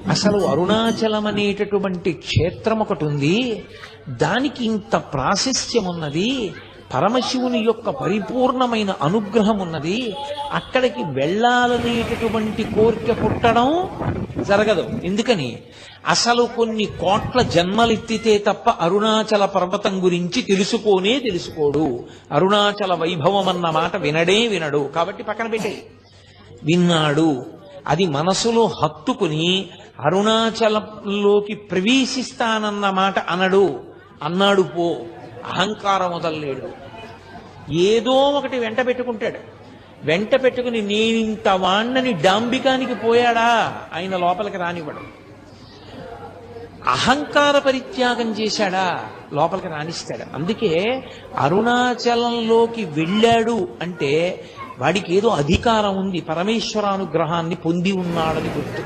అసలు అరుణాచలం అనేటటువంటి క్షేత్రం ఒకటి ఉంది, దానికి ఇంత ప్రాశస్త్యం ఉన్నది, పరమశివుని యొక్క పరిపూర్ణమైన అనుగ్రహం ఉన్నది, అక్కడికి వెళ్ళాలనేటటువంటి కోరిక పుట్టడం జరగదు. ఎందుకని? అసలు కొన్ని కోట్ల జన్మలెత్తితే తప్ప అరుణాచల పర్వతం గురించి తెలుసుకోడు. అరుణాచల వైభవం అన్న మాట వినడు. కాబట్టి పక్కన పెట్టే విన్నాడు, అది మనసులో హత్తుకుని అరుణాచలంలోకి ప్రవేశిస్తానన్న మాట అన్నాడు పో, అహంకారం వదల్లేడు. ఏదో ఒకటి వెంట పెట్టుకుంటాడు. వెంట పెట్టుకుని నేనింత వాణ్ణని డాంబికానికి పోయాడా, ఆయన లోపలికి రానివ్వడు. అహంకార పరిత్యాగం చేశాడా, లోపలికి రాణిస్తాడు. అందుకే అరుణాచలంలోకి వెళ్ళాడు అంటే వాడికి ఏదో అధికారం ఉంది, పరమేశ్వరానుగ్రహాన్ని పొంది ఉన్నాడని గుర్తు.